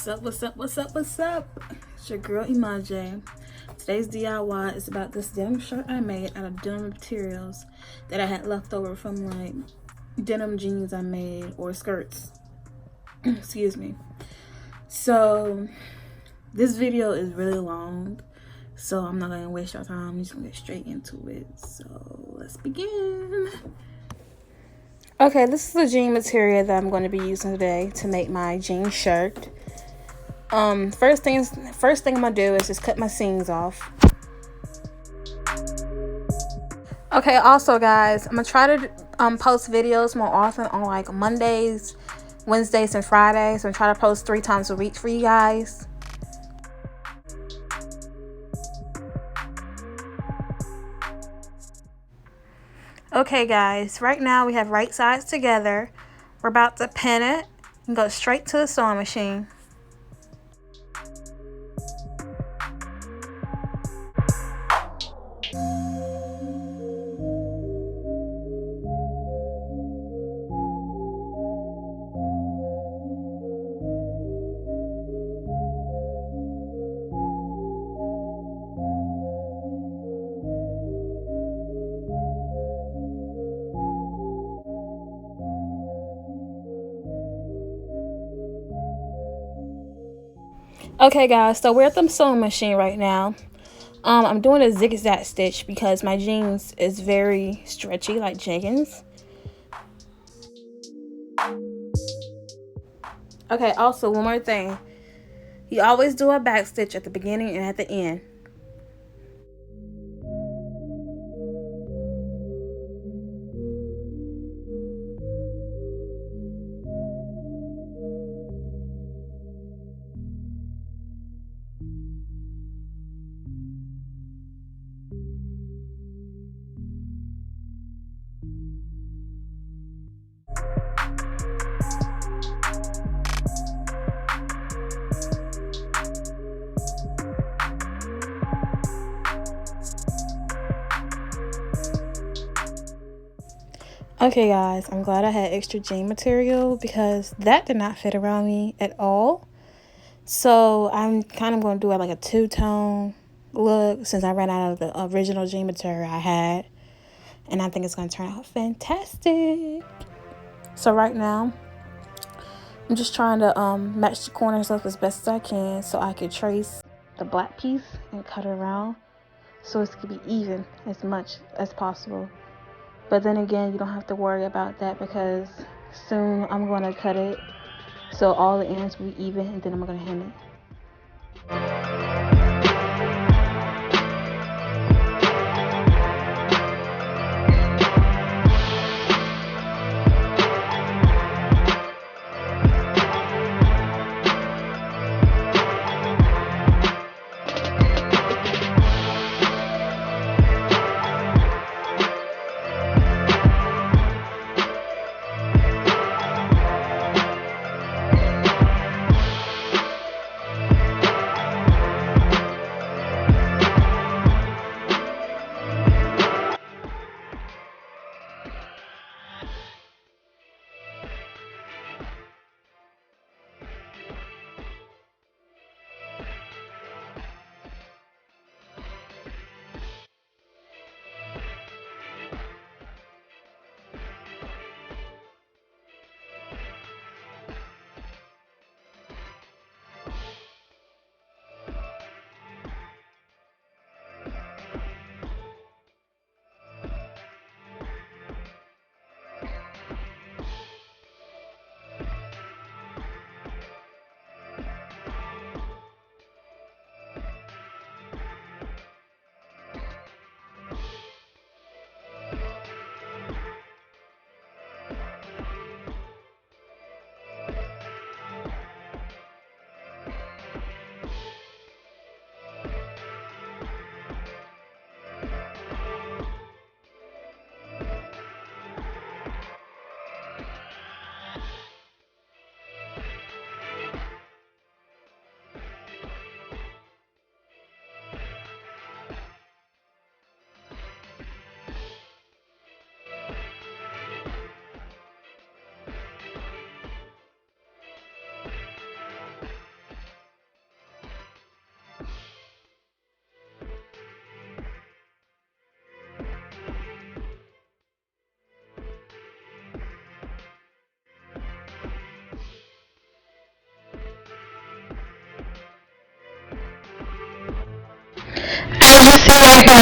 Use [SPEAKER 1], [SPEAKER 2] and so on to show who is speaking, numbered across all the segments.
[SPEAKER 1] What's up? It's your girl Imaj. Today's DIY is about this denim shirt I made out of denim materials that I had left over from like denim jeans I made or skirts. Excuse me. So this video is really long, so I'm not gonna waste your time. I'm just gonna get straight into it. So let's begin. Okay, this is the jean material that I'm going to be using today to make my jean shirt. First thing I'm gonna do is just cut my seams off. Okay, also guys, I'm gonna try to post videos more often on like Mondays, Wednesdays, and Fridays. I'm trying to post 3 times a week for you guys. Okay guys, right now we have right sides together. We're about to pin it and go straight to the sewing machine. Okay guys, so we're at the sewing machine right now. I'm doing a zigzag stitch because my jeans is very stretchy like jeggings. Okay, also one more thing. You always do a back stitch at the beginning and at the end. Okay guys, I'm glad I had extra jean material because that did not fit around me at all. So I'm kind of going to do it like a two-tone look since I ran out of the original jean material I had. And I think it's going to turn out fantastic. So right now, I'm just trying to match the corners up as best as I can so I can trace the black piece and cut it around so it can be even as much as possible. But then again, you don't have to worry about that because soon I'm going to cut it so all the ends will be even and then I'm going to hem it.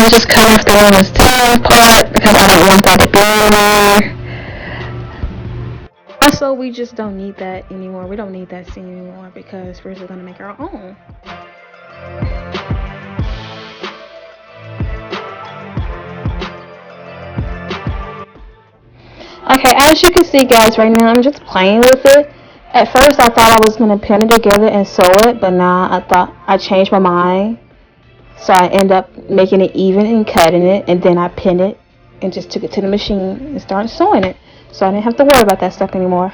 [SPEAKER 1] I was just cutting off the woman's tail part because I don't want that to be anymore. Also, we just don't need that anymore. We don't need that seam anymore because we're just going to make our own. Okay, as you can see, guys, right now I'm just playing with it. At first I thought I was going to pin it together and sew it, but now I changed my mind. So I end up making it even and cutting it, and then I pinned it and just took it to the machine and started sewing it. So I didn't have to worry about that stuff anymore.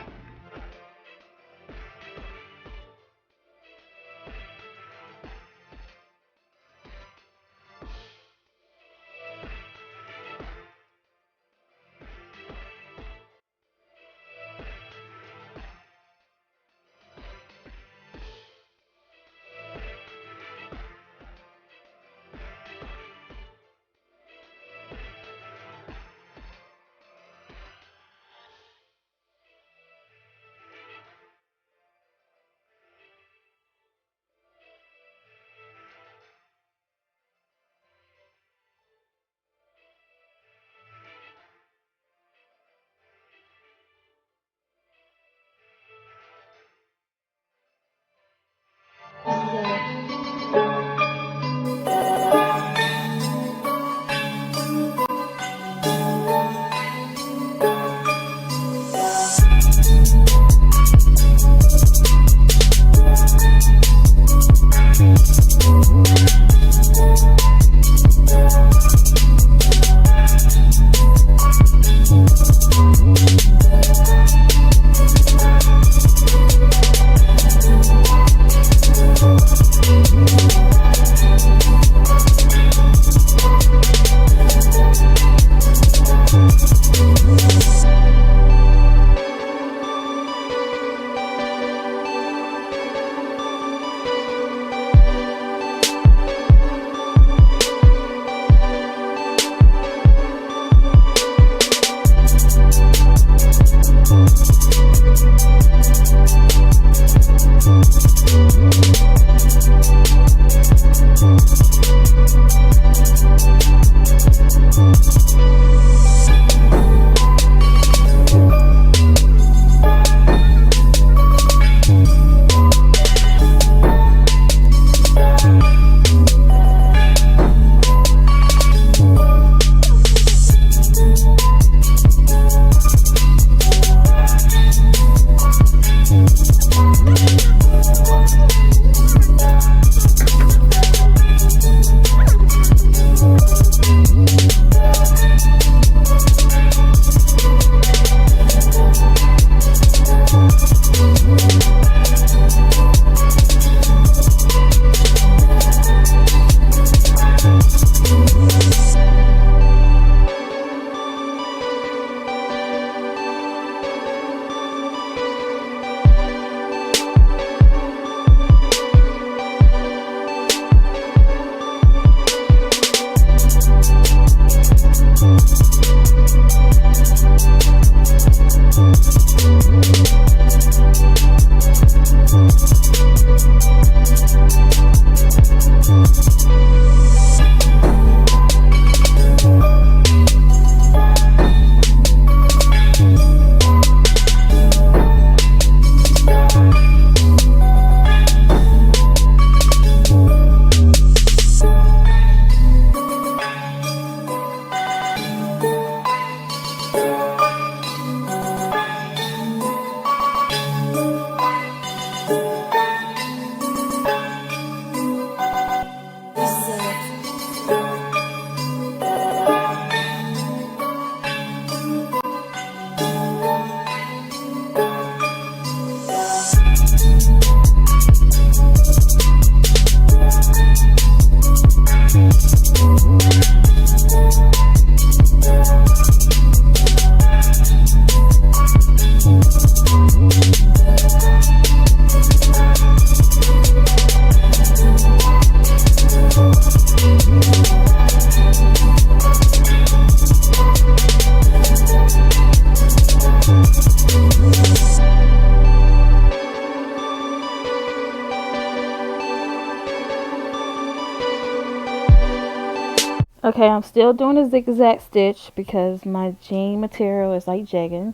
[SPEAKER 1] Okay, I'm still doing a zigzag stitch because my jean material is like jeggings.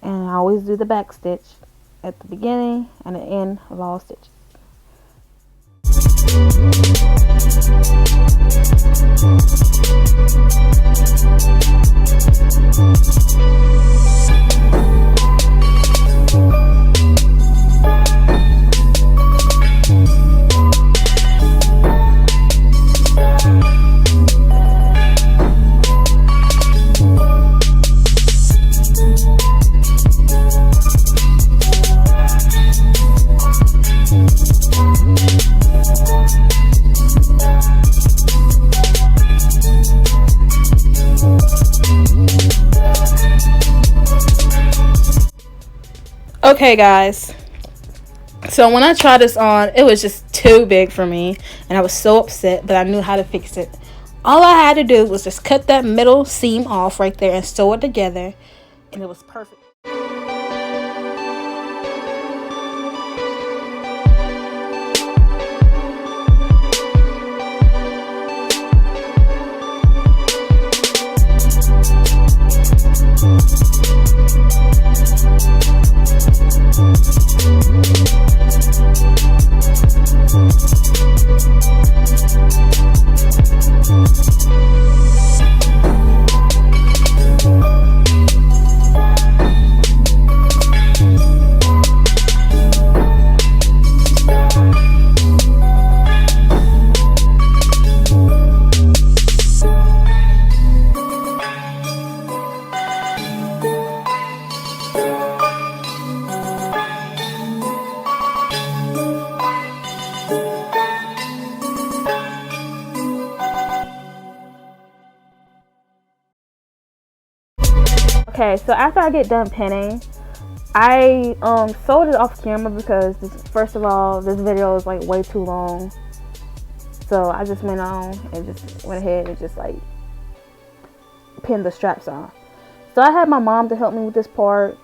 [SPEAKER 1] And I always do the back stitch at the beginning and the end of all stitches. Okay guys, so when I tried this on, it was just too big for me and I was so upset, but I knew how to fix it. All I had to do was just cut that middle seam off right there and sew it together, and it was perfect. Okay, so after I get done pinning, I sewed it off camera because first of all, this video is like way too long. So I just went on and just went ahead and just like pinned the straps on. So I had my mom to help me with this part.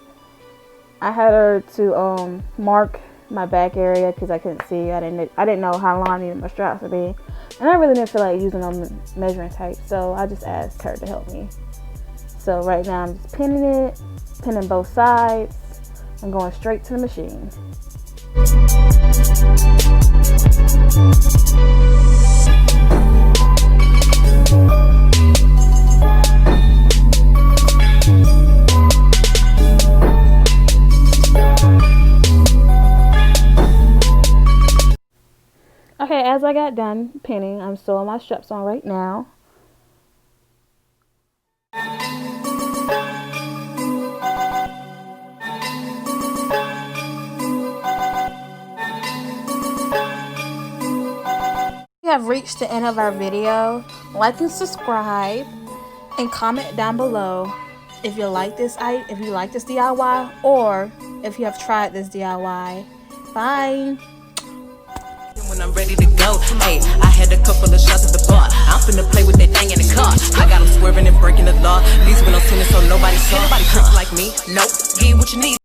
[SPEAKER 1] I had her to mark my back area because I couldn't see. I didn't know how long I needed my straps to be, and I really didn't feel like using a measuring tape. So I just asked her to help me. So right now I'm just pinning it, pinning both sides, and going straight to the machine. Okay, as I got done pinning, I'm sewing my straps on right now. We have reached the end of our video. Like and subscribe and comment down below if you like this DIY or if you have tried this DIY. Bye.
[SPEAKER 2] When I'm ready to go, hey, I had a couple of shots at the bar. I'm finna play with that thing in the car. I got them swerving and breaking the law. These windows tinted so nobody saw. Nobody tricks like me. Nope. Get what you need.